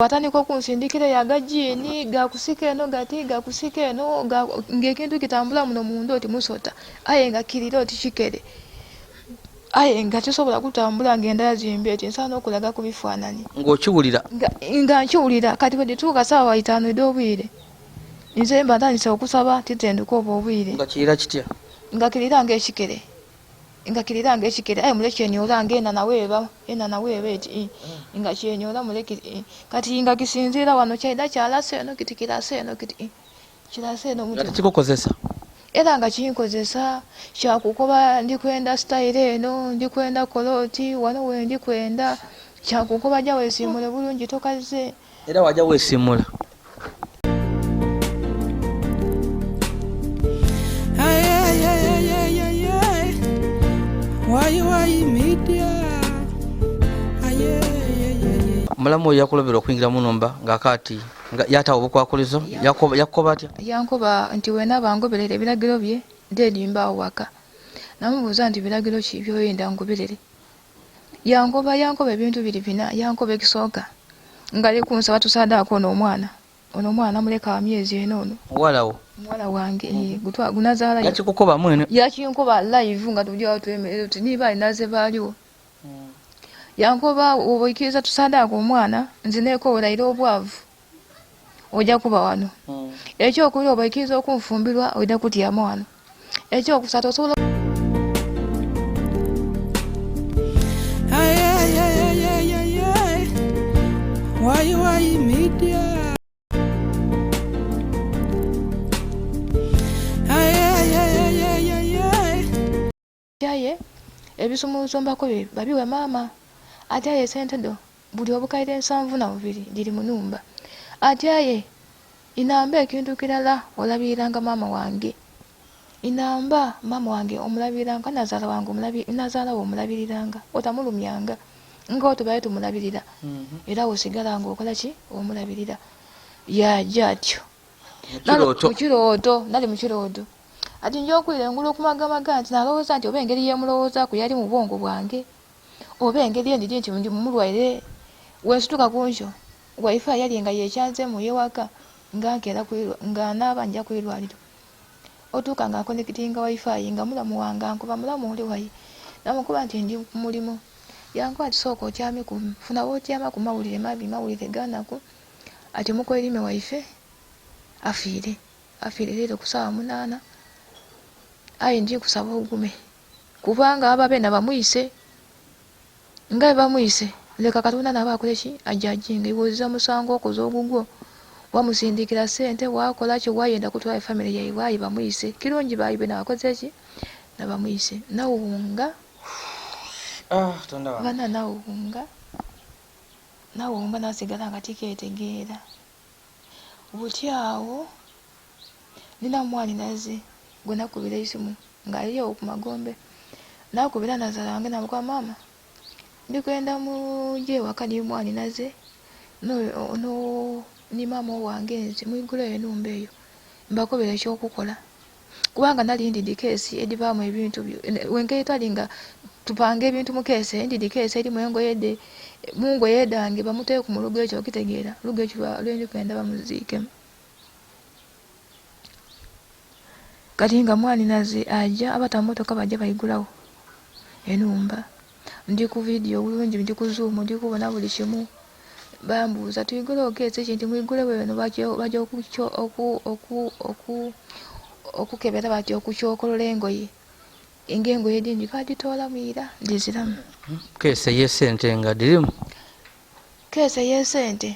Watandika okunsindikira yagajini gakusika eno gati gakusika eno ng'ekintu kitambula muno munda oti musota aye nga kirira oti kikere aye nga tisobola kutambula ng'endala zimbi eti nsaana okulaga ku bifaananyi ng'okiwulira nga nkiwulira kati bwe dituuka ssaawa 5 ed'obwire nze mba ntandise okusaba titenduka obwo obwire nga kirira kitya nga kirira ng'ekikere aye muleke enyola ng'ena naweeba eti nga kyenyola muleke kati nga kisinziira wano kyaida kyalase eno kiti kirase eno kiti kirase eno nga tekikukozesa era nga kinkozesa kyakukoba ndikwenda style eno ndikwenda koloti wano we ndikwenda kyakukoba jja weesiimule bulungi tokaze era wajja weesiimula mulamu oyo yakulobera okuyingira mu nnumba ng'akaati yatawa obukwakulizo yakukoba atya yankoba nti wena bangoberere ebiragiro bye ndedimba awo waka namubuuza nti biragiro ki byoyenda ngoberere yankoba ebintu biri bina yankoba ekisooka nga likunsaba tusaadaako ono omwana muleka wa myezi eno ono muwala wange gunazaala yakikukoba mwene yakinkoba live nga tujjawo twemerere tuti niba alinaze baaliwo yankoba obaikiriza tusaadaako omwana nze neekowolaira obwavu ojja kuba wano ekyokubiri obaikiriza okunfumbirwa ojja kutyama wano ekyokusatu osobola atyaye ebisumuluzombako bye babiwe maama atyaye sente do buli obukaire 72 diri mu nnumba atyaye inamba ekintu kirala olabiranga maama wange inamba maama wange omulabiranga nazaala wange nazaala wo omulabiriranga otamulumyanga ng'otubaye tumulabirira era osigala ng'okola ki omulabirira yajja atyo nali mu kirooto ati nja okulira engulu okumagamaga nti nalowooza nti oba engeri yemulowoozaku yali mu bwongo bwange oba engeri endiri nti ndi mumulwaire wensituka kunkyo waifa yali nga yekyanzemu yewaka nga naaba nja kwirwaliro otuuka nga nkonekitinga waifa nga mulamu wange ankuba mulamu oli wayi namukuba nti ndi ku mulimu yankuba nti sooka otyame funa wootyama ku mawulire ganaku ati mukwerime waife afiire leero ku ssaawa 8 aye ndi kusaba ogume kubanga aba beena bamuyise nga bamuyise leka Katonda naba akole ki ajjajinga iwoziza musango okoze ogugwo wamusindikira sente wakola ki wayenda kutwala family yayi wayi bamuyise kirungi bayibe nabakoze ki nabamuyise nawunga bana nawunga nasigala nga tiketegeera butyawo nina mwani naze gwe nakubira isimu ng'aliyo ku Magombe nakubira nazaala wange namukuba maama ndikwenda muje waka ni mwani naze no ni maama wange nti mwigula enumba eyo mbakobera ekyokukola kubanga nali ndi dikesi edibaamu ebintu wengeri twalinga tupanga ebintu mu keesi ndi dikesi eri mungo yedange bamuteeku mu lugo ekyo okitegeera lugo ekyo lwendi kwenda bamuziikemu kati nga mwani naze ajja abatamotoka bajja bayigulawo enumba ndi ku video bulungi ndi ku zoom ndi kubona buli kimu bambuuza tuyigule okeesi kinti mwigule weno bajja okukebera bati okukyokolola engoye ng'engoye edindi bagitoola mwira ndiziramu keesi ey'esente nga dirimu keesi ey'esente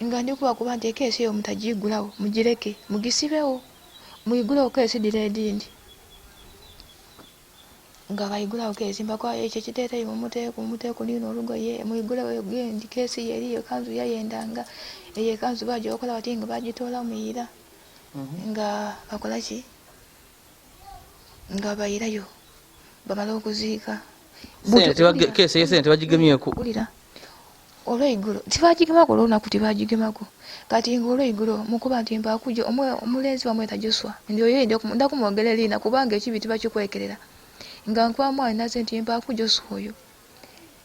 nga ndikubakuba nti ekeesi eyo mutagigulawo mugireke mugisibewo mwigulewo keesi dira edindi nga bayigulawo keesi mbakwayo ekyo kiteeteyo mumuteeku lino olugoye mwigulewo gendi keesi yeriyo kanzu yayendanga eyo ekanzu bagyokola bati nga bagitoola mwira nga bakola ki nga bayirayo bamala okuziika keesi ey'esente bagigemyeku olweigulo tibagigemako olwolunaku tibagigemako kati nga olweigulo mukuba nti mbakujo omulenzi wamweta Joshua ndi oyo ndakumwogera liina kubanga ekibi tibakikwekerera nga nkuba mwani naze nti mbakujo Joshua oyo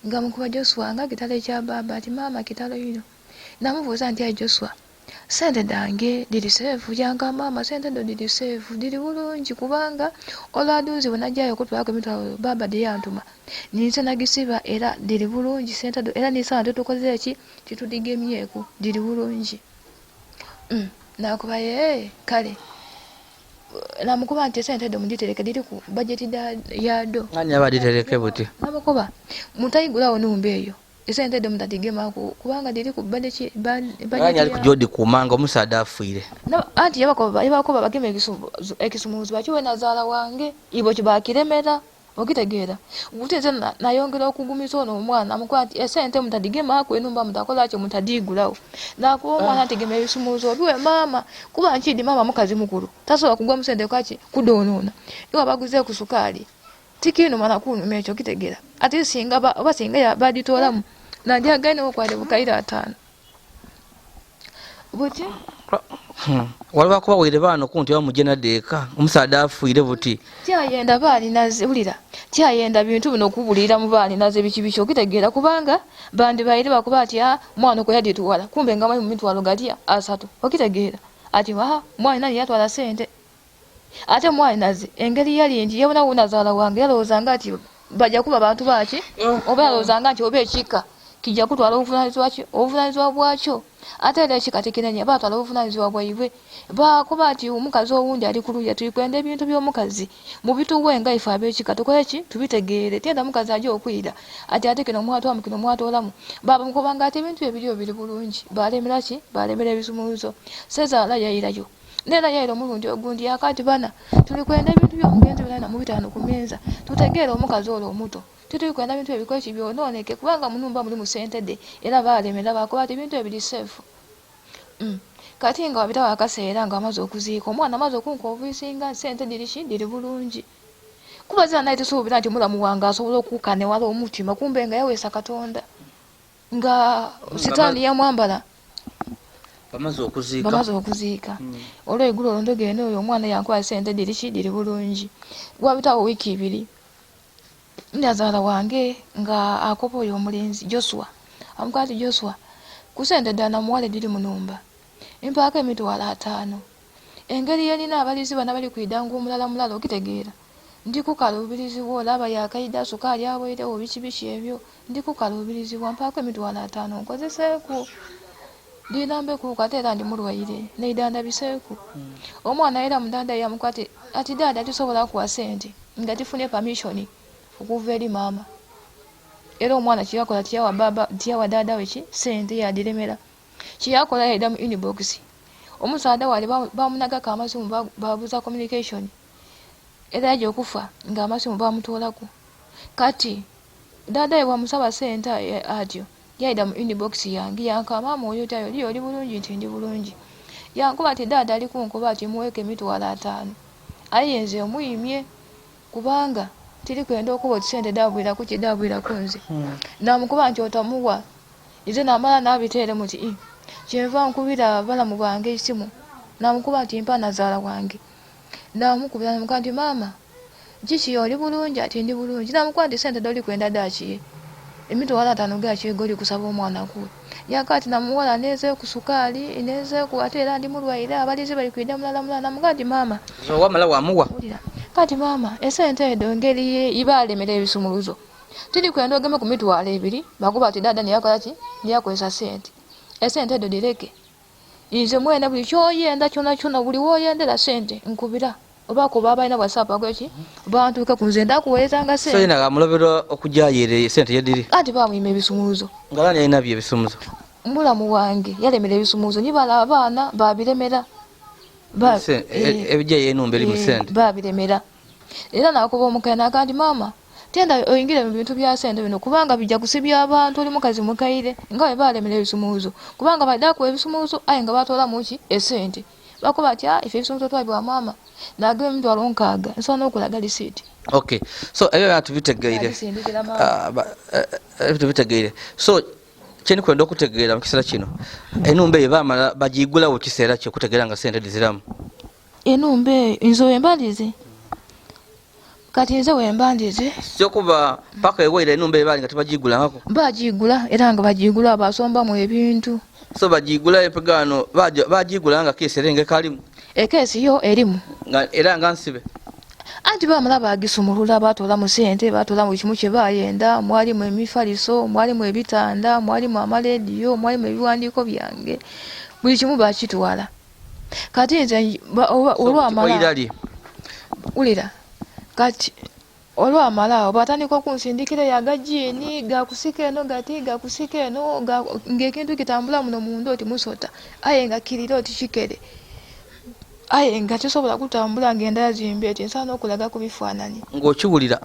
nga mukuba Joshua nga kitalo ekya baba ati maama kitalo yino namubuuza nti Joshua sente dange diri seefu yanga maama sente ndo diri seefu diri bulungi kubanga olwaduuzi bwenajjayo okutwalako emitwalo baba dyeyantuma ninze nagisiba era diri bulungi sente ndo era nisana tetukoze ki titudigemyeku diri bulungi. Nakuba kale namukuba nti sente ndo muditereke diri ku bajeti yado ngani abaditereke buti namukuba mutayigulawo numba eyo esente ndo mutadigemaku kubanga diri ku bajeti ngani ali kujodi kumanga omusaada afuire no anti yabakoba bageme ekisumuzi bakiwe nazaala wange ibo kibakiremera okitegeera uteze nayongera okugumisa ono omwana amukuba nti esente mutadigemaku enumba mutakola kyo mutadigulawo nakuba omwana ategema ebisumuzi obiwe maama kuba nkidi maama mukazi mukulu tasobola kugwa musente kwaki kudoonona iwa baguze ku sukaali tikino mana kunuma ekyo kitegeera ate singa basinga baditoolamu nandyagaine okwale bukaira 5 buti waliwo kuba wire baano kunti bamugena deeka omusaada afuire buti kyayenda baalinaze bulira kyayenda bintu bino okubulira mu baalinaze biki okitegeera kubanga bandi baire bakuba ati mwana ko yadituwala kumbe nga mu mitwalo gatia 3 okitegeera ati mwana nani yatwala sente ate mwalinaze engeri yali nti yabona unazaala wange yalowoozanga ati bajja kuba bantu baki oba yalowoozanga nti oba ekika kijja kutwala obuvunaanyizibwa bwakyo ate era ekika tekinenya baatwala obuvunaanyizibwa bwaibwe bakuba ati omukazi owundi ali kuluya tulikwenda ebintu by'omukazi mu bituwe nga ife ab'ekika tukole ki tubitegeere tenda mukazi ajja okwira ati ate kino mwatwamu kino mwatoolamu baba mukobanga ati ebintu ebiriyo biri bulungi balemera ki balemera ebisumuuzo sezaala yayirayo nera yaira omulundi ogundi yakati bana tulikwenda ebintu by'omugenzi bina mu 5 ku mmeeza tutegeere omukazi olwo omuto tulikwenda ebintu ebikola kibyonooneke kubanga munumba muli mu sente de era balemera bakuba ati ebintu ebiri seefu. Kati nga wabitawo akaseera nga amaze okuziika omwana amaze okunka obuisinga sente diri bulungi kuba zina naye tusuubira nti mulamu wange asobola okuukane wala omutima kumbe nga yaweesa Katonda nga sitaani yamwambala bamaze okuziika olw'eggulu olondogenda oyo omwana yankuba sente diri bulungi wabitawo wiiki 2 ndazaala wange nga akopa oyo omulenzi Joshua amukwati Joshua ku sente ddala muwale diri mu numba empaaka emitwalo 5 engeri yalina abalizi bana bali kuidanga omulala okitegeera ndi kukaluubirizibwa olaba yakaida sukaali aboirewo biki ebyo ndi kukaluubirizibwa mpaaka emitwalo 5 nkozeseeku dinambe ku katera ndi mulwaire neidanda biseeku omwana era mudanda yamukwate ati dada tusobola kuwa sente nga tifune permission okuva eri maama era omwana kiyakola tiyawa dada we sente yadiremera kiyakola yaida mu inbox omusaada wali bamunagako amasimu babuza communication era yajja okufa nga amasimu bamutoolako kati dada we wamusaba sente atyo yaida mu inbox yange yanka maama oyo tayo oli bulungi nti ndi bulungi yankuba ati dada ali kunkuba ati muweke emitwalo 5 ayenze omuyimye kubanga tiri kwenda okuba otisente dabwira ku kidabwira kunze namukuba nti otamuwa ize namala nabiteere muti kyenva nkubira balamu bange isimu namukuba nti mpa nazaala wange namukubira namukuba nti maama kiki oli bulungi ati ndi bulungi namukuba nti sente doli kwenda dakiye emitwalo 5 gakiye goli kusaba omwana ku yakati namuwala neze ku sukaali neze ku ate era ndi mulwaire abalizi bali kwenda mulala namukuba nti maama so wamala wamuwa kati maama esente edo ngeri ibalemera ebisumuluzo tiri kwenda ogeme ku mitwalo 2 bakuba ati dada niyakola ki niyakozesa sente esente edo direke inze mwene buli kyoyenda kyona buli woyendera sente nkubira oba ko baba ina WhatsApp akoki bantuuka kunze ndakuweerezanga sente so ina gamulobero okujayire sente yediri ati bamuyima ebisumuuzo ngalani alina bye ebisumuuzo mulamu wange yalemera ebisumuuzo nibala abaana babiremera ebijja yenumba eri mu sente babiremera era nakuba omukana kandi maama tenda oyingire mu bintu bya sente bino kubanga bijja kusibya abantu oli mukazi mukaire nga bwe balemera ebisumuuzo kubanga baddaku ebisumuuzo aye nga batoola muki esente bakuba ati ife ebisumuuzo twabwa maama nagwe emitwalo 6 nsobola okulaga lisiti okay so ebyo tubitegeire so kyeni kwenda okutegeera mu kiseera kino enumba eyo bamala bagigulawo kiseera kyo kutegeera nga sente diziramu enumba nzo embalize kati nze wembandize sio kuba paka ewaira enumba ebali nga tebagigula ngako bagigula era nga bagigula basombamu ebintu so bagigula epegano bagigula nga keserenge kalimu ekesi yo erimu nga era nga nsibe anti bamala bagisumulula batoola mu ssente batoola mu kimu kye bayenda mwalimu emifaliso mwalimu ebitanda mwalimu amalediyo mwalimu ebiwandiiko byange buli kimu bakitwala kati nze olwamala ulira kati olwamala batandika okunsindikira yagajiini gakusika eno gati gakusika eno ng'ekintu kitambula muno munda oti musota aye nga kirira oti kikere aye nga tesobola kutambula ngenda yazimbe eti nsaana okulaga ku bifaananyi ng'okiwulira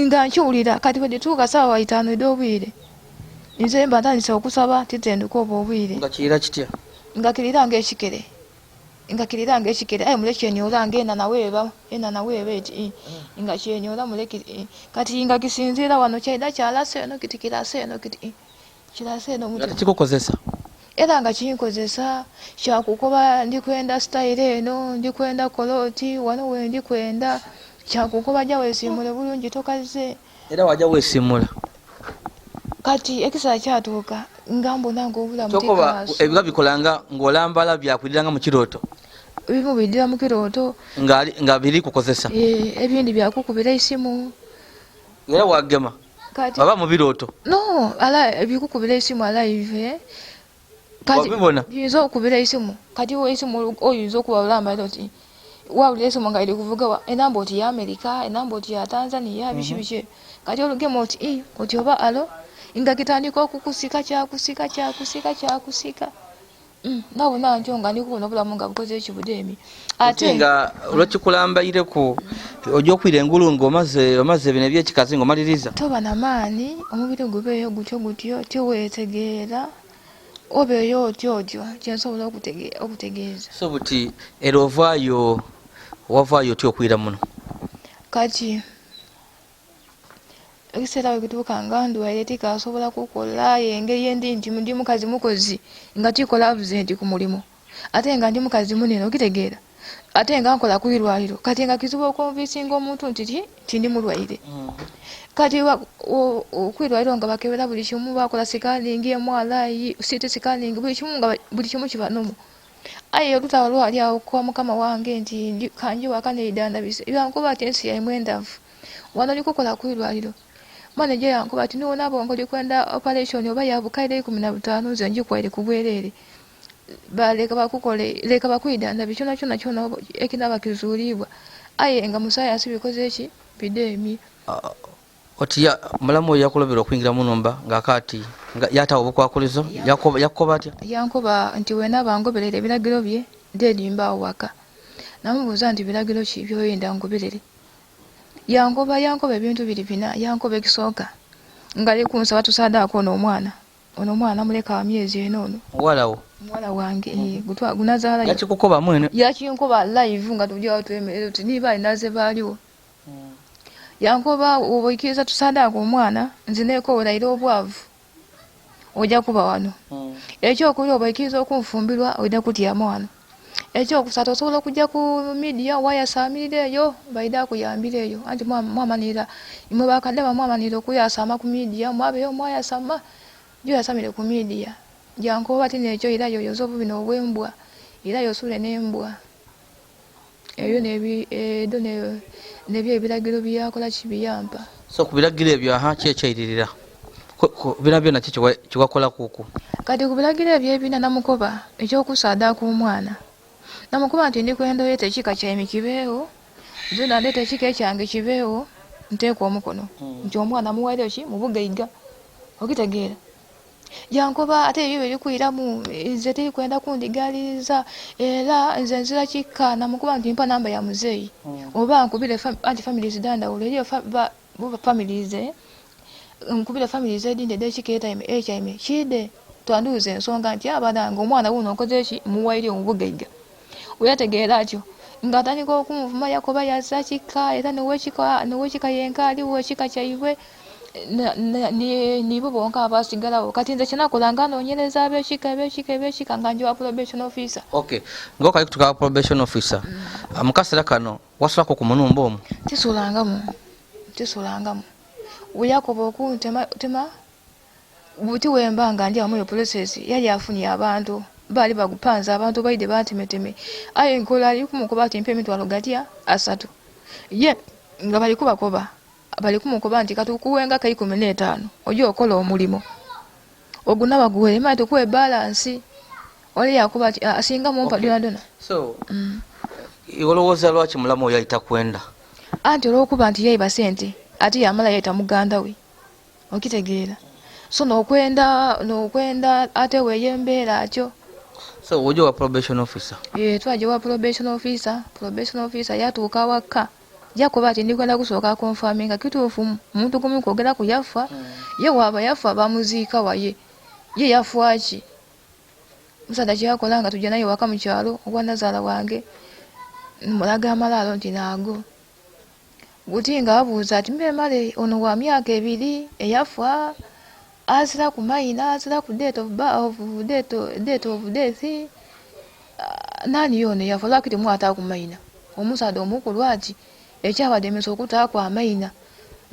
nga nkiwulira kati bwe gituuka ssaawa 5 ed'obwire nze mba ntandise okusaba tizenduka obwo obwire nga kirira kitya nga kirira ng'ekikere aye mule kyenyola ng'ena naweeba eti nga kyenyola mule kati nga kisinziira wano kyalina kyalasa eno kiti kirasa eno kiti kirasa eno nga tekikukozesa era nga kinkozesa kyakukoba ndikwenda style eno ndikwenda koloti wano we ndikwenda kyakukoba ja weesiimule bulungi tokaze era wajja weesiimula kati ekiseera kyatuuka nga mbona ng'obulamu tokoba ebiba bikolanga ng'olambala byakuliranga mu kirooto ebimu biddira mu kirooto nga biri kukozesa ebindi byakukubira isimu era wagema aba mu birooto no bikukubira isimu alive wabibona biyinza okukubira isimu kati isimu oyinza okuba olambala oti wawulira isimu nga iri kuvuga enamba oti ya Amerika enamba oti ya Tanzania biki kati olugema oti oti oba alo nga kitandika okukusika kyakusika nabona ntyo nga ndikubona obulamu nga bukoze ekibudeemi ate nga olwekikulambaireko ojja okwira engulu ng'omaze bino ebyekikazi ng'omaliriza toba namaani omubiri gubeeyo gutyo tiweetegeera obeeyo otyo kyensobola okutegeeza so buti era wavaayo otya okwira muno kati ekiseera wekituuka nga ndwaire tikasobola kukola engeri endi nti ndi mukazi mukozi nga tikola absent ku mulimu ate nga ndi mukazi munene okitegeera ate nga nkola ku irwaliro kati nga kizibu okonvinsinga omuntu nti ndi mulwaire kati okwirwaliro nga bakebera buli kimu bakola sikaningi MRI CT sikaningi buli kimu nga buli kimu kiba nomu aye olutaba lwali awo kwa mukama wange nti kanjiwaka neidandabise yankuba ati ensi yaimwe endavu wano likukola ku irwaliro manager yankuba ati niwona bongo likwenda operation oba yabukaire 15 nze njikwaire kubwerere baleka bakukole leka bakwidanda bichona kyona ekinaba kizuulibwa aye nga musayansi bikoze eki bidemi oti mulamu yakulobera okwingira mu numba ng'akati yatawo obukwakulizo yakoba atya yankoba nti wena bangoberere ebiragiro bye ndedimba waka namubuuza nti biragiro ki byoyenda ngoberere yankoba ebintu biri bina yankoba ekisooka nga likunsaba tusaadaako ono omwana muleka wa myezi eno muwala wange gunazaala yakikukoba mwene yakinkoba live nga tujjawo twemerere tuti niba alinaze baaliwo yankoba oboikiriza tusaadaako omwana nze neekowolaire obwavu ojja kuba wano ekyokuli oboikiriza okunfumbirwa ojja kutyama wano ekyokusatu osobola okujja ku media wayasamirira eyo baida akuyambira eyo anti mwamanira imwe bakadde bamwamanira okuyasama ku media mwabeyo mwayasama gyoyasamire ku media jankoba ati nekyo era yoyoza obubi n'obwembwa era yosule n'embwa eyo nebyo ebiragiro byakola kibiyampa so ku biragiro ebyo kyekyayiririra bina byonna kiwakola kuku kati ku biragiro ebyo ebina namukoba ekyokusaadaako omwana namukuba nti ndikwenda oyeta ekika kyaimi kibeewo nze nandeta ekika ekyange kibeewo nteeka omukono nti omwana muwaire ki mubugaiga okitegeera jankoba ate ebyo birikuiramu nze tirikwenda kundigaliza era nze nzira kika namukuba nti mpa namba ya muzeeyi oba nkubire anti families dandawulo eriyo families nkubire families edinde dekika ekyaime kide twanduuza ensonga nti abadanga omwana wuno nkoze eki muwaire omubugaiga uyategeera atyo ng'atandika okumuvuma yakoba yazza kika era nowekika yenkaali wekika kyaibwe nibo bonka abasigalawo kati nze kyenakola nga noonyereza abeekika nga njiwa probation officer ng'okali kutuka probation officer mu kaseera kano wasulako ku munumba omwo tisulangamu tesolangamu weyakoba okuntema buti wembanga ndi amuyo process yali afunye abantu bali bagupanza abantu baide batemeteme aye nkola ali kumukoba ati mpe emitwalo gatya 3 ye nga bali kumukoba nti katukuwenga kai 15 ojo okola omulimo ogunaba guwere mate kuwe balance oli yakuba ati asinga mumpa dona so olowooza lwaki mulamu oyo ayita kwenda anti olwokuba nti yayiba sente ati yamala yayita muganda we okitegeera so nokwenda ate weyembeera atyo so ojo wa probation officer twaje wa probation officer yatuuka waka jakuba ati ndikwenda kusooka konfaminga kituufu muntu gumu kwogera ku yafa ye waba yafa bamuziika waye ye yafwaki musada kyakola nga tujja naye waka mu kyalo obwa Nazaala wange mulaga amalaalo nti naago guti nga abuuza ati mbemale ono wa myaka 2 eyafa azira ku mayina azira ku date of death nani yone yafa lwaki temwata ku mayina omusada omukulu ati ekyabademesa okutaakwa amayina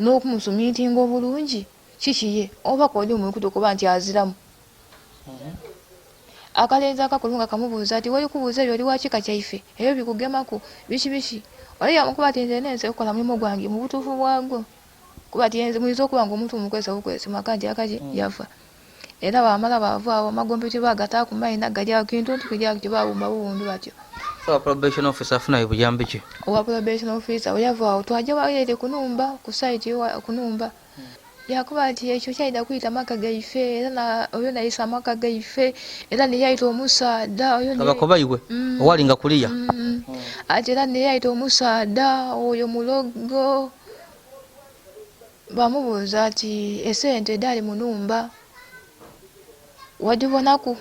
n'okumusumitinga obulungi kikiye oba kodi omuntu kuba nti aziramu akalenza akakulunga kamubuuza ati wali kubuuza ebyo oli wakika kyaife ebyo bikugemaku biki wali yamukuba ati nze nenze okukola mulimu gwange mu butuufu bwagwo kuba ati yenze muyinza okuba nga omuntu omukwesa maka nti akaji yafa era bamala baava awo amagombe tebagata ku mayina gali awo kintu nti kujja kibabumba buwundu batyo so probation officer afuna buyambi ki owa probation officer oyava awo twaje waile kunumba ku site kunumba yakuba ati ekyo kyaida kuyita maka gaife era oyo nayisa maka gaife era neyaita omusaada oyo abakoba iwe owalinga kuliya ati era neyaita omusaada oyo mulogo bamubuuza ati esente dali munumba wajibonaku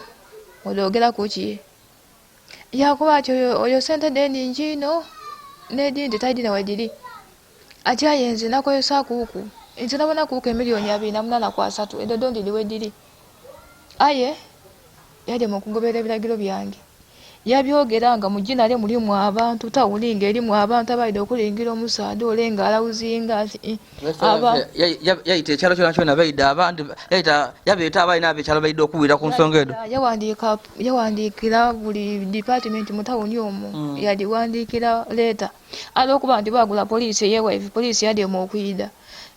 ologera kuki yakuba ati oyo sente deni njino nedindi taidina wajiri ati ayenze nakoyesa kuku nti nabona kuuka emiliyoni 283 edodo ndiliwe diri aye yali mukugobera ebiragiro byange yabyogera nga mu jina lye mulimu abantu tawulinga erimu abantu abaide okulingira omusaada olenga alawuzinga ati yayita ekyalo kyona kyona baide abantu yabeeta abalina abekyalo baide okuwira ku nsonga edo yawandiikira buli department mu tawuni omwo yaliwandiikira leeta alwokuba nti bagula poliisi eyewaife poliisi yadyemu okwida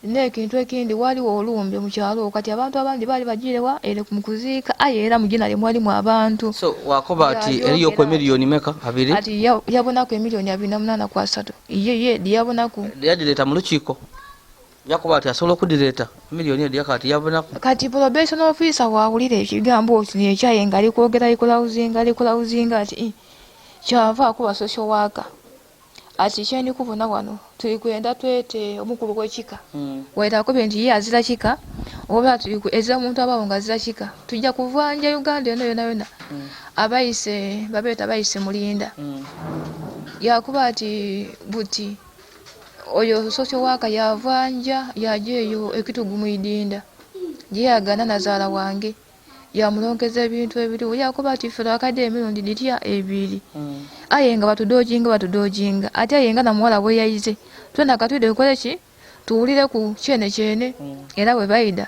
nekintu ekindi waliwo olumbe mu kyalo kati abantu abandi bali bagirewa ere kumukuziika aye era mu jina lye mwalimu abantu so wakoba ati eriyo ku emiliyoni meka 2 ati yabonaku emiliyoni 283 ye yabonaku yadireta mu lukiiko yakoba ati asobola okudireta emiliyoni edi yakati yabonaku kati probation officer wawulira ekigambo nekyaye nga alikwogera alikulawuzinga ati kyava akuba social worker ati kyeni kubona wano tuli kwenda twete omukulu w'ekika waitako nti ye azira kika oba tuli ezira omuntu abawo nga azira kika tujja kuvanja Uganda eno yona abayise babeeta bayise mulinda yakuba ati buti oyo social worker yavanja yajeyo ekitugu muidinda yeyagana Nazaala wange yamulongeza ebintu ebiriwo yakuba ati fera akade emirundi ditya 2 aye nga batudojinga ate aye nga namuwala bwe yayize twena katwide ukole ki tuwulire ku kyene era we baida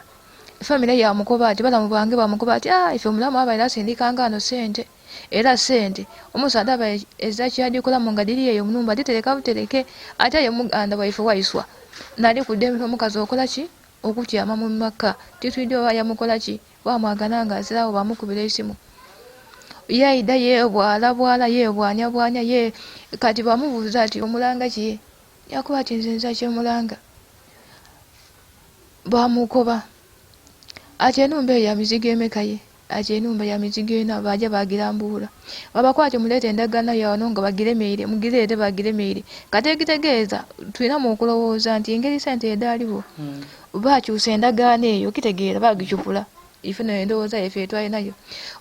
family ya mukoba ati bala mubange bamukoba ati ife mulamu abaira sindikanga ano sente era sente omusaada aba eza kyadikola mu ngadiri eyo munumba ditereka butereke ate aye muganda waife waiswa nali kudemera omukazi okola ki okutyama mu maka titwide ya mukola ki bamwagana nga azirawo bamukubira esimu yaida yebwala yebwanya ye kati bamubuuza ati omulanga ki yakuba ati nzenza kyemulanga bamukoba ati enumba ya mizigo emekaye ati enumba ya mizigo ena baja bagirambula babakwate mulete endagana yawo nga bagiremeire mugirete bagiremeire kategitegeeza tulina mu kulowooza nti engeri sente edaliwo bakyusa endagana eyo kitegeera bagicupula ife n'endowooza yaffe twalinayo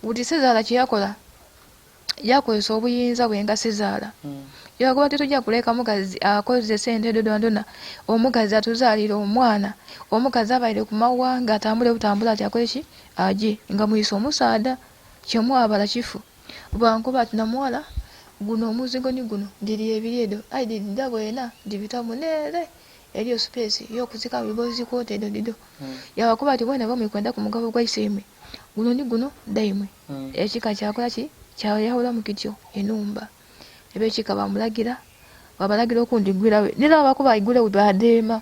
buti Sezaala kyeyakola yakozesa obuyinza bwe nga Sezaala yakuba tetujja kuleka mukazi akoze sente dodondona omukazi atuzaalira omwana omukazi abaire ku mawanga atambule butambula ati akoze ki aje nga muyisa omusaada kyemwabala kifu bwankuba ati namuwala guno omuzigo ni guno ndiri ebiryedo aidi ndabwena ndibitamu nere eliyo space y'okuzika bibozi kote dido yabakuba ati bwana bamwe kwenda ku mugabo gwa isemwe guno ni guno daimwe ekika kyakola ki kyayawula mu kityo enumba ebekika bamulagira babalagira okundigwirawe nira bakuba igule ubadema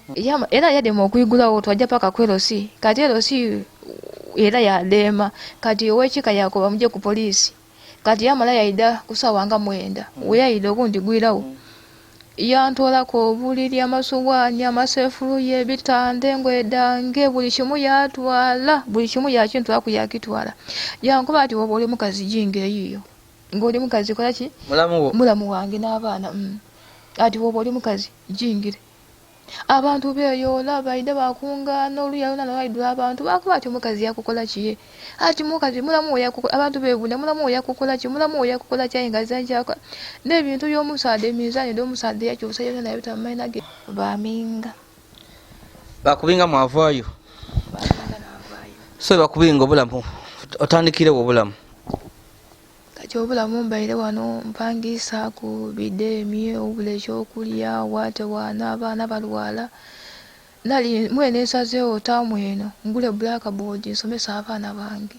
era yadema okuyigulawo twajja paka kwerosi kati erosi era yadema kati owekika yakoba muje ku polisi kati yamala yaida kusawanga mwenda weyaida okundigwirawo yantolako buliri amasuwani amasefuluye bitande ngwedange buli kimu yatwala buli kimu yakintu yakitwala yankuba ati woba oli mukazi jinge yiyo ng'oli mukazi kola ki mulamu wange n'abaana ati woba oli mukazi jingire abantu beyola baida bakungana oluyalona nabaidula abantu bakuba ati omukazi yakukola kiye ati mukazi mulamu yakukola abantu bebuna mulamu yakukola ki mulamu yakukola kyayingaza nkyako n'ebintu by'omusade mizani d'omusade yakyusa yona naye bitamayinage baminga bakubinga mwavaayo so bakubinga obulamu otandikirewo obulamu kati obulamu mbaire wano mpangisa ku bidemi obule ekyokulya wate wana abaana balwala nali mwene nsazeewo tamu eno ngule blackboard nsomesa abaana bange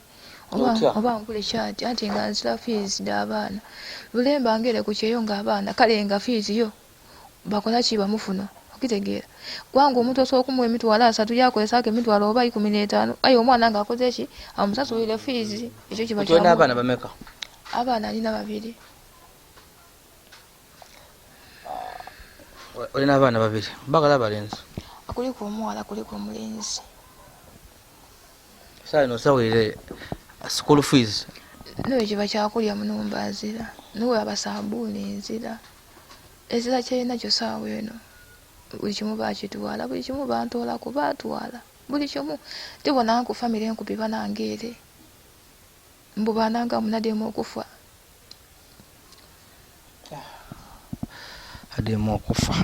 oba ngule kyati anti nga nzira fees d'abaana lulemba ngere ku kyeyo ng'abaana kale nga fees yo bakola ki bamufuna okitegeera kwangu omuntu osobola okumuwa emitwalo 3 yakozesako emitwalo oba 15 aye omwana ng'akoze ki amusasulire fees ekyo kiba kyamu. Abaana bameka? Abaana alina 2. Olina abaana 2 mbagala balenzi? Kuliko omuwala kuliko omulenzi. Sasa no sawire school fees. Niwe kiba kyakulya munumba nzira niwe abasabuni nzira ezira kyalina kyo saawa eno buli kimu bakitwala buli kimu bantoola kubatwala buli kimu tibona nku family enkupi banangeere mbu bananga munademu okufa ademu okufa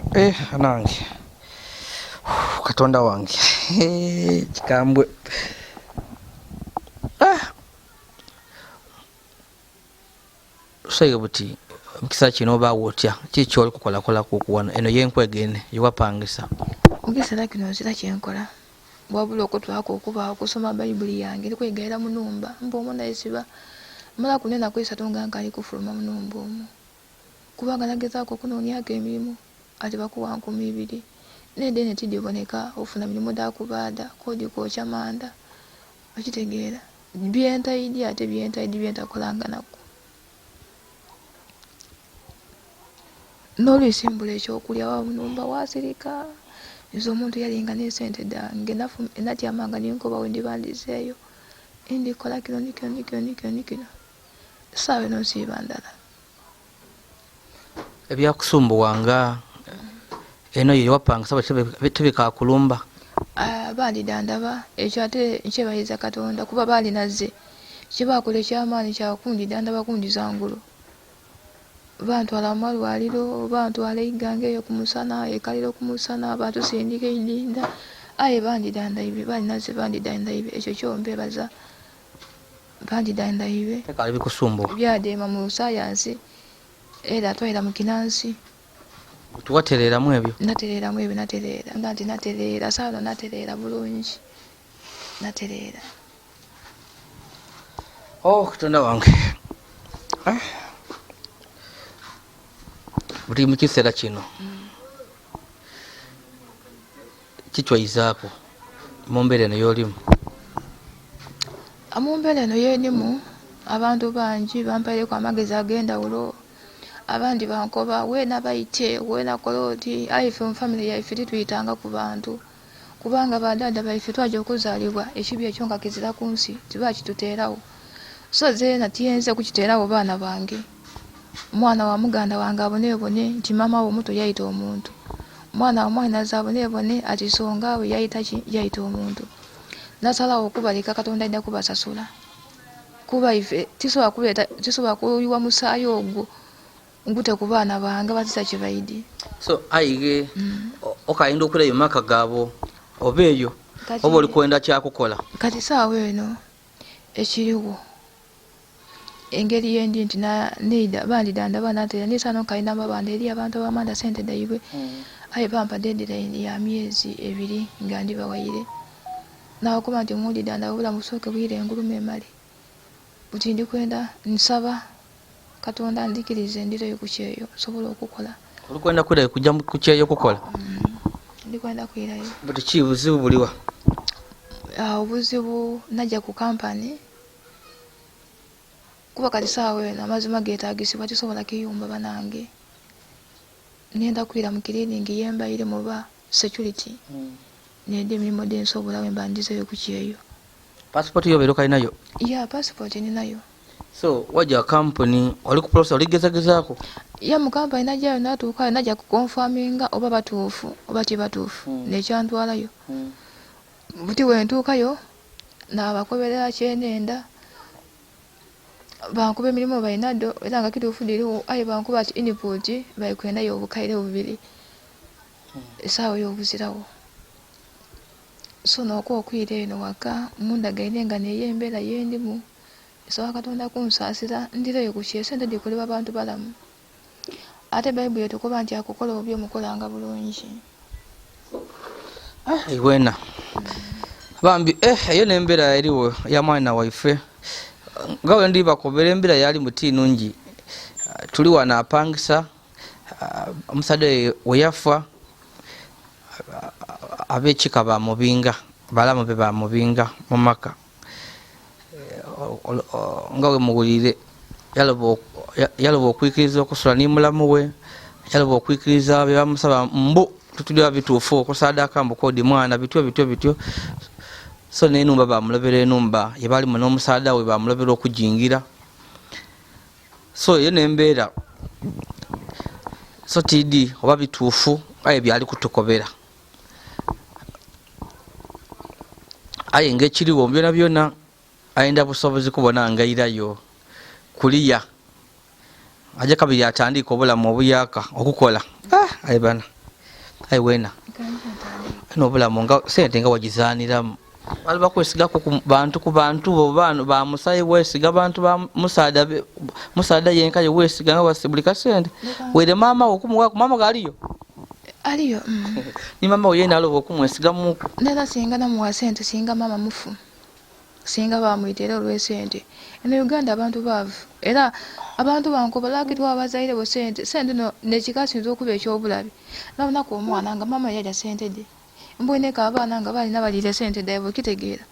anange katonda wange kikambwe Usaiga buti mkisa kino oba wotya kiki oli kukola kukuwana eno yenkwegene yiwapangisa mukisa kino nzira kyenkola wabula okutwako okuba okusoma bayibuli yange ndikwegaira munumba mbu omwana esiba mala kunena kwesa tonga nkali kufuluma munumba omu kubanga nagezaako okunoonyako emirimu ati bakuwa 200 nedene tidiboneka ofuna mirimu dakubaada kodi kwokya manda okitegeera byentaidi ate byentaidi byentakolanga nako n'olwisimbula ekyokulya wa munumba wasirika nze omuntu yalinga n'esente dange natyamanga ninkoba we ndibandizeeyo indikola kino nikino saawe nonsiiba ndala ebyakusumbuwanga eno yewapanga saba tebikakulumba bandidandaba ekyo ate nkyebayiza Katonda kuba balinaze kyebakola ekyamaanyi kyakundidandaba kundizangulo bantwala amalwaliro bantwala igange eyo kumusana ekaliro kumusana batusindika idinda aye bandidandaibe balinaze bandidandaibe ekyo kyombebaza bandidandaibe tekali bikusumbu byadema mu sayansi era twaira mu kinansi tuwatereramu ebyo natereramu ebyo naterera nganti naterera saano naterera bulungi naterera Katonda wange buli mu kiseera kino kitwayizaako mu mbeera eno y'olimu mu mbeera eno y'enimu abantu bangi bampaireko amagezi ag'endawulo abandi bankoba weena bayite weena koloti aife mu family yaife tituyitanga ku bantu kubanga badada baife twaja okuzaalibwa ekibi ekyo nga kizira ku nsi tibakituteerawo so zeena tiyenze kukiteerawo baana bange mwana wa muganda wange abonebone nti mama wo muto yayita omuntu mwana wa mwanaze abonebone ati songa we yayita ki yayita omuntu nasalawo okubaleka Katonda ajja kubasasula kuba ife tisobola kuyiwa musaayi ogwo ngute ku baana bange bazisa kibaidi so aige okayinda okulayo maka gabo oba eyo oba oli kwenda kyakukola kati saawa eno ekiriwo engeri yendi nti neida bandidanda banatera nisano kaina babanda eri abantu abamanda sente daibwe aye bampa deadline ya myezi 2 nga ndi bawayire nakuba nti omuwulidde andabula musooke bwire engulumu emali buti ndikwenda nsaba Katonda andikirize ndireyo ku kyeyo sobola okukola. Olikwenda kwirayo kujja ku kyeyo kukola? Ndikwenda kwirayo. Buti ki buzibu buliwa? Obuzibu najja ku kampani kuba kati saawa eno amazima geetaagisibwa tisobola kiyumba banange. Ngenda kwira mu kiliningi yembayire muba security. Nende emirimu densobola wemba ndizeyo ku kyeyo. Passport yo beeruka inayo? Yeah, passport ninayo. So wajja company oli ku process oligezagezako? Ya mu company najjayo natuukayo najja ku confirminga oba batuufu oba tibatuufu nekyantwalayo. Buti wentuukayo n'abakoberera kyenenda bankuba emirimu balinaddo era nga kituufu diriwo aye bankuba ati input bayikwendayo obukaire 2 esaawa y'obuzirawo. So n'okwira eno waka mundagaine nga neyembeera yendimu esaba Katonda kunsaasira ndireyo ku kyesente dikolebwa abantu balamu ate Bayibuli etukuba nti akukola obi omukolanga bulungi. Iwena bambi eyo nembeera eriwo ya mwana waife nga we ndi bakobera embeera yali muti nungi tuli wana apangisa omusade weyafa abekika bamubinga balamu be bamubinga mu maka nga we muwulire yaloba okwikiriza okusula n'imulamu we yaloba okwikiriza bye bamusaba mbu tutulira bituufu okusadaka mbu kodi mwana bityo so n'enumba bamulobera enumba yebalimu n'omusaada we bamulobera okujingira. So eyo nembeera so tidi oba bituufu aye byali kutukobera aye ng'ekiriwo byona byona ayenda busobozi kubona ngairayo kuliya aje kabiri atandika obulamu obuyaka okukola aye bana aye wena n'obulamu nga sente nga wagizaaniramu bali bakwesigaku ku bantu bobano bamusaye wesiga bantu ba musaada yenkaye wesiga nga wasibulika sente were mama okumuwaku mama galiyo aliyo ni mama oyenda alobo okumwesiga muku nena singa namuwa sente singa mama mufu singa bamuyitera olw'esente eno Uganda abantu baavu era abantu bankoba lakitwa abazaire bo sente no nekikasinza okuba ekyobulabi nalunaku omwana nga mama yalya sente de mboneka abaana nga balina balire sente daibo kitegeera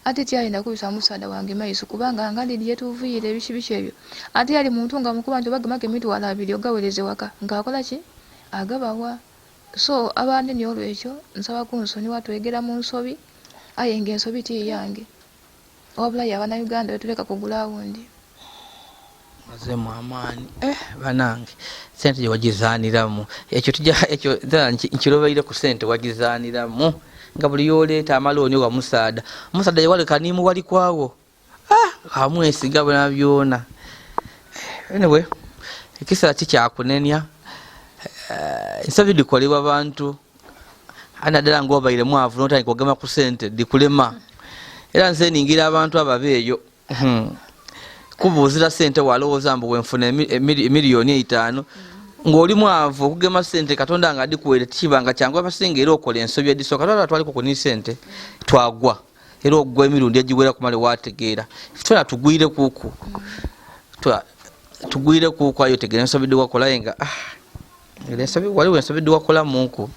ate tyalina kubisa musaada wange maiso kubanga nga ndidi yetuvuire ebiki ebyo ate yali muntu nga mukuba nti bagemake emitwalo 2 ogawereze waka ng'akola ki agabawa. So abandi ni olwekyo nsaba kunsoni watwegera mu nsobi aye ng'ensobi ti yange wabula y'abana Uganda betuleka kugula wundi mazemu amaani banange sente wagizaaniramu ekyo nkirobaire ku sente wagizaaniramu nga buli yoleeta amalooni wa musaada yewaleka nimu wali kwawo amwesiga bwana byona. Anyway ekisa kikyakunenya ensobi dikolebwa abantu anaddala ng'obaire mwavu n'otandika okugema ku sente dikulema era nze ningira abantu ababeeyo kubuuzira sente walowooza mbu wenfuna emiliyoni 5 ng'oli mwavu okugema sente Katonda nga adikuwere tikibanga kyangu abasinga era okola ensobi edisooka twala twaliko kuni sente twagwa era ogwa emirundi egiwera kumale wategeera twala tugwire kuuku ayo tegeera ensobi diwakola nga waliwo ensobi diwakola munku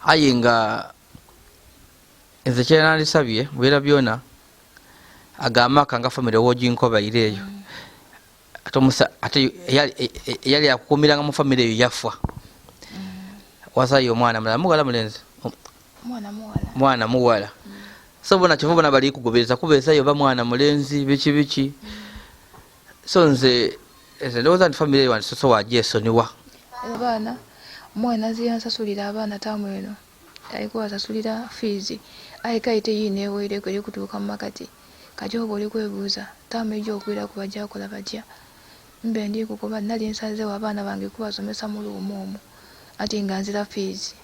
aye nga nze kyenandisabye bwera byona agamaka nga famire woginkobaire eyo ate yali akukumiranga mu famire eyo yafa wasayo omwana mulala mugala mulenzi mwana muwala so bona kivu bona bali kugobereza kubeesayo oba mwana mulenzi biki so nze ndowooza nti famire eyo wandisoso wagyesoniwa abaana omwana ziyansasulira abaana tamu eno alikuwa sasulira fees aye kaite yineweire kweri kutuuka mu makati kati oba oli kwebuuza tamu ejja okwira ku bajja akola bajja mbe ndi kukuba nali nsazeewo abaana bange kubasomesa mu luumu omwo ati nga nzira fees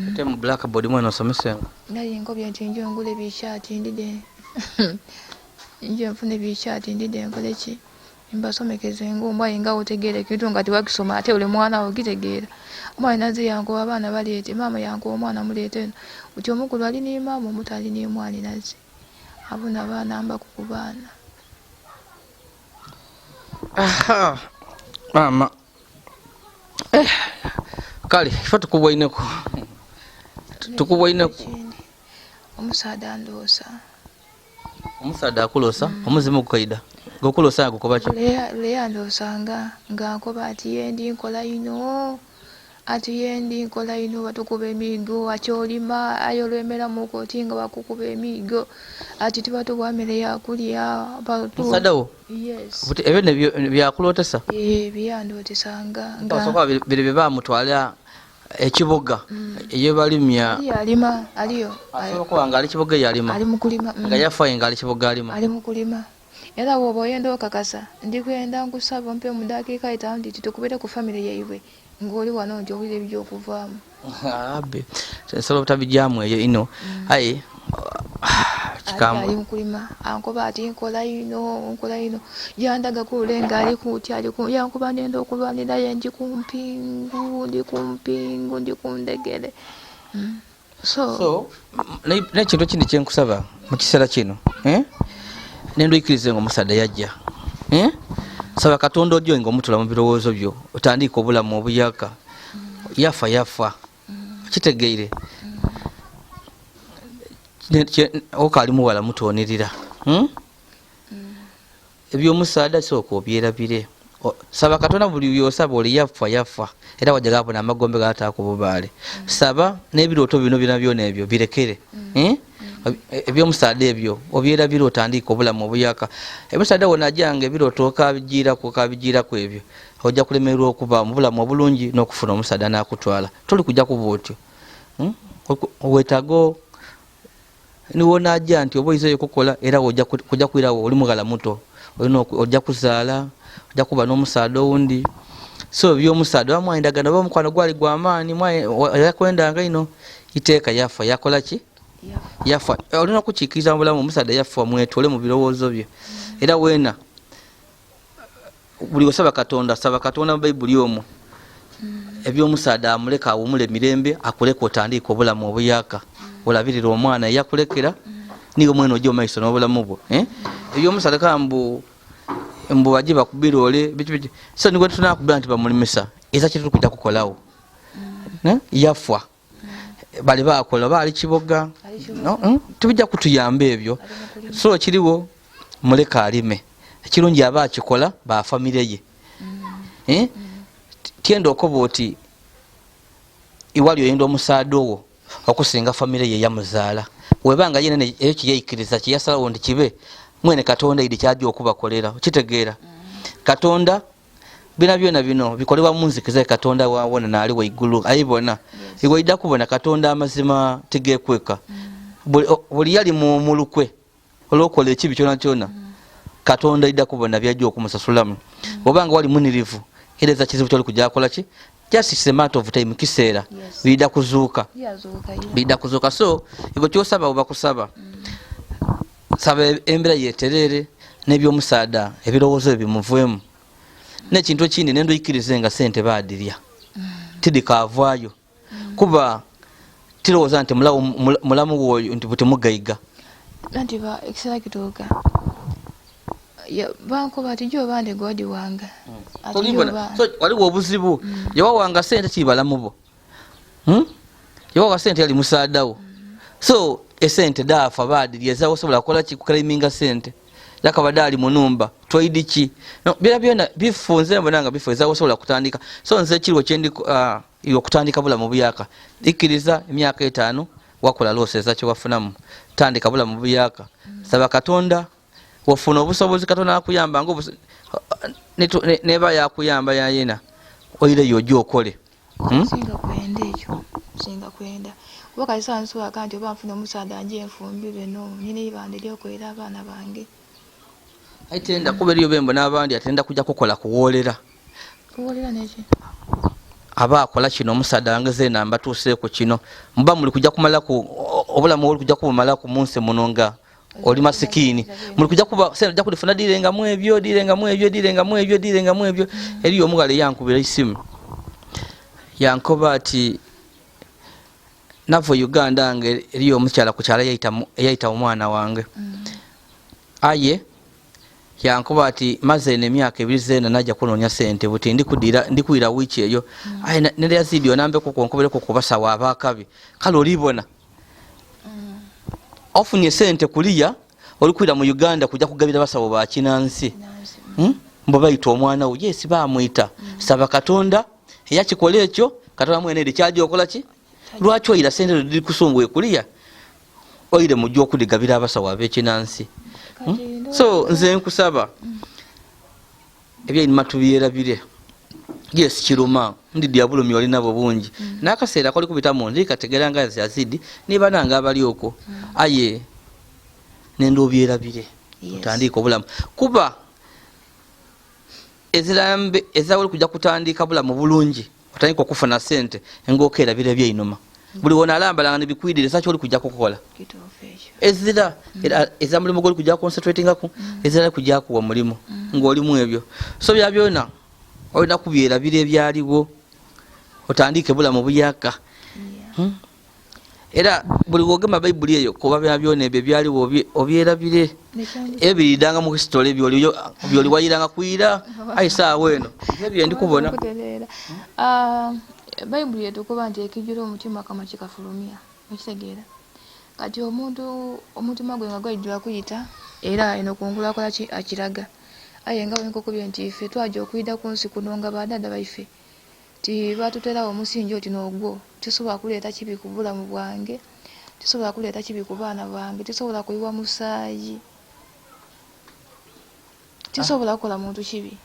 ate mu blackboard mwana osomesenga nali nkobye nti njo ngule bishaati ndide njo nfune bishaati ndide nkole ki mbasomekeze ng'omwana nga otegeera ekintu nga tiwakisoma ate oli mwana wo kitegeera. Omwana naze yankuba abaana baleete maama yankuba omwana muleete eno uti omukulu ali ni maama omuto ali ni mwana naze abona abaana mba ku baana. Mama kale ifa tukubwaineko omusaada ndoosa omusaada akulosa omuzimu gukaida gokulosa gukoba ki leya ndoosanga nga nkoba ati yendi nkola ino ati yendi nkola ino batukuba emigo akyolima ayolwemera mukoti nga bakukuba emigo ati tibatubwa mmere yakulya musaada wo yes buti ebyo byakulotesa byandootesanga nga bire bebamutwala ekibuga iyo balimya alima aliyo asoboka nga ali kibuga yalima ali mukulima nga yafaye nga ali kibuga alima ali mukulima era woba oyenda okakasa ndikwenda nkusaba mpe mu dakiika 5 ndi tukubire ku family yaibwe ngoli wano nti obwire byokuvaamu abe nsolo tabijamu eyo ino ayi kikamu ali mukulima ankoba ati nkola ino yandaga kulenga ali kuti ali ku yankuba nenda okulwanira yenji kumpingu ndi kundegere so ne kintu kindi kyenkusaba mu kiseera kino nendo ikirize ngo omusaada yajja saba Katonda ojjo ngo omutula mu birowoozo byo otandika obulamu obuyaka yafa kitegeire okali muwala mutonirira ebyomusaada sooka obyerabire saba Katonda buli byosaba oli yafa era wajja gabona amagombe gatakububaale saba n'ebirooto bino byona ebyo birekere ebyomusaada ebyo obyerabire otandika obulamu obuyaka emusaada wona ajanga ebirooto kabijirako ebyo ojja kulemerwa okuba mu bulamu obulungi n'okufuna omusaada n'akutwala toli kujja kuba otyo wetago niwona ajja nti oba oyizeeyo kukola era ojja kwirawo oli mugala muto ojja kuzaala ojja kuba n'omusaada owundi so byomusaada wamwa endagano oba omukwano gwali gw'amaanyi yakwendanga ino iteeka yafa yakola ki yafa olina kukiikiriza mu bulamu omusaada yafa mwetole mu birowoozo bye era weena buli osaba Katonda mu Bayibuli omwo ebyomusaada amuleka awumule mirembe akuleka otandika obulamu obuyaka olabirira omwana yakulekera niyo mwene ojja omaiso n'obulamu bwo ebyomusaada kambu mbu bajje bakubirole biki so nigwe tunakubira nti bamulimisa eza kitu kujja kukolawo yafa bali bakola bali kiboga tubijja kutuyamba ebyo so kiriwo muleka alime ekirungi aba akikola ba family ye tiendo okoba oti iwali oyenda omusaada owo okusinga family ye yamuzaala webanga yenene eyo kiyikiriza kiyasalawo ndi kibe mwene Katonda idi kyaje okubakolera kitegeera Katonda byona bino bikolebwa munzikiza Katonda wawona nali waigulu ayibona iwaida kubona Katonda amazima tegekweka buli yali mu mulukwe olokola ekibi kyona Katonda ida kubona byaje okumusasulamu obanga wali munirivu ereza kizibu kyoli kujja kola ki just a matter of time kiseera bida kuzuuka so ibo kyosaba oba kusaba saba embera yeterere n'ebyomusaada ebirowoozo bimuvuemu n'ekintu ekindi nendo ikirize nga sente badirya tidikavaayo kuba tirowooza nti mulamu woyo nti butemugaiga nti ba ekiseera kituuka banko bati jo bande godi wanga so waliwo obuzibu yawawanga sente kibalamu bo yawawa sente yali musaadawo so esente dafa badirya zawo sobola kola kikukaliminga sente yakabadali munumba twaidi ki byona bifunze mbonanga bifuza osobola kutandika so nze kiriwo kyendi yokutandika bulamu buyaka ikiriza emyaka 5 wakola loseza kyo wafunamu tandika bulamu buyaka saba Katonda wafuna obusobozi Katonda akuyamba ngo neba yakuyamba yayina oyire yojo okole singa kwenda wakati sanso akanti oba nfuna omusaada anje enfumbire no nyine ibande lyokwera abaana bange aitenda kuberiyo bembo n'abandi atenda kujja kukola kuwolera neki aba akola kino omusaada wange zeena mbatuuse ku kino mba muli kujja kumala ku obulamu oli kujja kubumala ku munsi munonga oli masikini muli kujja kuba sente jja kulifuna direnga mu ebyo eriyo omugale yankubira isimu yankoba ati navo Uganda nge eriyo omukyala ku kyala yayita omwana wange aye yankoba ati maze emyaka 2 zena najja kunonya sente buti ndikuira wiiki eyo aye nende yazidi onambe ko konkobereko kubasawa abakabi kale olibona ofunye sente kuliya olikuira mu Uganda kujja kugabira basawo ba kinansi mbo bayita omwana wo yesi bamwita saba Katonda yakikola ekyo Katonda mwene eri kyaje okola ki lwaki oyira sente ndi kusumbuye kuliya oyire mujjo okuligabira abasawo abekinansi so nze nkusaba ebyo inima tubiyerabire yes kiruma ndi diabulumi oli nabo bungi nakaseera kali kubita mu ndi kategera nga yazidi niba nanga abali oko aye nendo byerabire utandika obulamu kuba ezirambe ezawuli kujja kutandika bulamu bulungi utandika okufuna sente engokera bire byeinuma buli wona alambala ngani bikwidire sacho oli kujja kukola ezira eza mulimo goli kujja concentrating ku ezira kujja kuwa mulimo ngoli mu ebyo so byabyona olina kubyerabire byaliwo otandike bulamu buyaka era buli wogema Bible eyo kuba byabyona ebyo byaliwo obyerabire ebiridanga mu history byoli wayiranga kuira aisa weno ebyo ndi kubona Bible yetu kuba nti ekijira omutima kama kikafulumya okitegeera kati omutima gwe nga gwajjula kuyita era eno kungula kola ki akiraga aye nga wenko kubye nti ife twaje okuida ku nsi kuno nga badada baife ti batutera omusinjo oti n'ogwo tisobola kuleeta kibi ku bulamu bwange tisobola kuleeta kibi ku baana bange tisobola kuyiwa musaayi tisobola kukola muntu kibi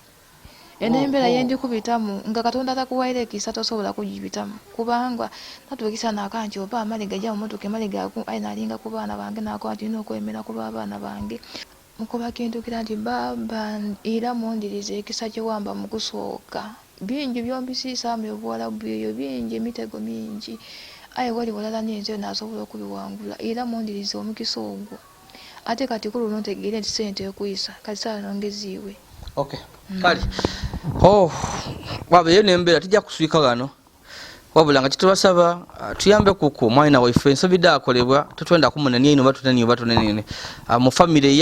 enembera yendi kubitamu nga Katonda atakuwaire ekisa tosobola kujibitamu kubanga natuukisa nakanti oba amaliga ja omutuke maliga aina alinga ku baana bange nako ati n'okwemera kuba abaana bange mukoba kintu kira nti baba era mondirize ekisa kyewamba mu kusooka bingi byombisiisa mu bwala bwiyo bingi emitego mingi aye wali walala n'enzo nasobola okubiwangula era mondirize omukisa ogwo ate kati kulu nontegeere nti sente okuyisa kati saa nongeziiwe okay kali wabe yene tijja kuswika gano wabula nga kitubasaba tuyambe kuko mwana waife nsobida akolebwa tutwenda kumunania ino batunene mu family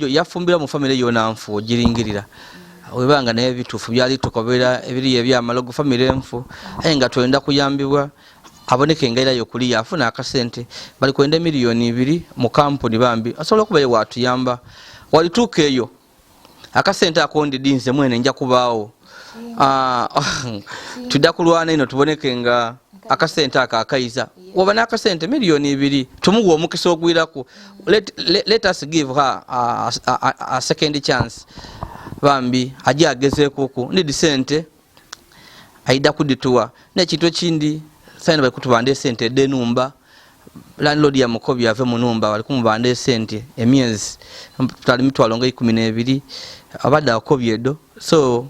yafumbira mu family yona nfu giringirira webanga naye bitufu byali tukobera ebiri ebyamalogo family enfu ayenga twenda kuyambibwa aboneke ngaira yokuli yafuna akasente bali kwenda milioni 2 mu kampuni bambi asobola kuba watu yamba walituka eyo akasente akondi dinze mwene nja kubaawo tudakulwana ino tuboneke nga akasente akaiza wabana akasente milioni 2 tumuwa omukisa ogwirako let us give her a second chance bambi aje agezeko ku ndi sente aida kudituwa n'ekintu kindi saina bali kutubande sente de numba landlord ya Mukobi ave mu numba bali kumubande sente emyezi tali mitwalo nga 12 abada akobyedo so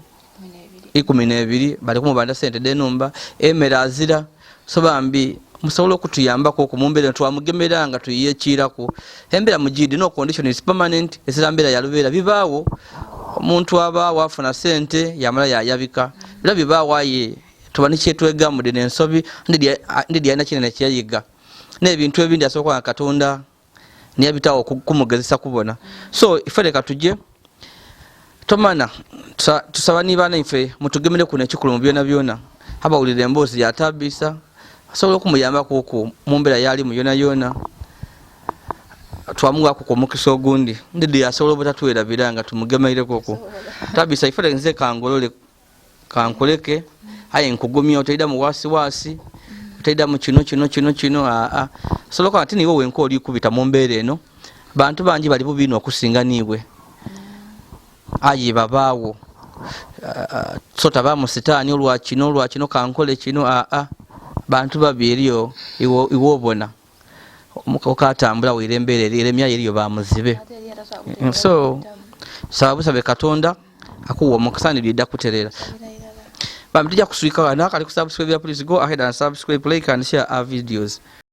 12 bali kumubanda sente de numba emera azira so bambi musobola okutuyamba ko kumumbere twamugemeranga tuyiyekirako embera mujidi no condition is permanent esirambera ya lubera bibaawo omuntu aba wafuna sente yamala yayabika era bibaawo aye tubanikie twegamude n'ensobi ndidi yana kinene kyayiga n'ebintu ebindi asokola Katonda niye bitawo kumugezesa kubona so ifere katuje tomana tusabani bana ife mutugemere kuna chikulu mu byona haba ulire mbozi ya tabisa asobola kumuyamba kuko mumbera yali mu yona twamuga kuko mukiso gundi ndidi asobola butatwera biranga tumugemeire koko tabisa ifere nze kangolole kankoleke aye nkugumya otaida mu wasi otaida mu kino soloka ati niwe wenko oli kubita mu mbere eno bantu banji bali bubino okusinga niwe ayi babaawo sota ba musitani olwa kino kankole kino bantu babiriyo iwobona okatambula wirembere leremya yeriyo bamuzibe so sababu sabe Katonda akuwa mukasani lida kuterera bamtija kuswika wana kali kusubscribe please go ahead and subscribe, like and share our videos.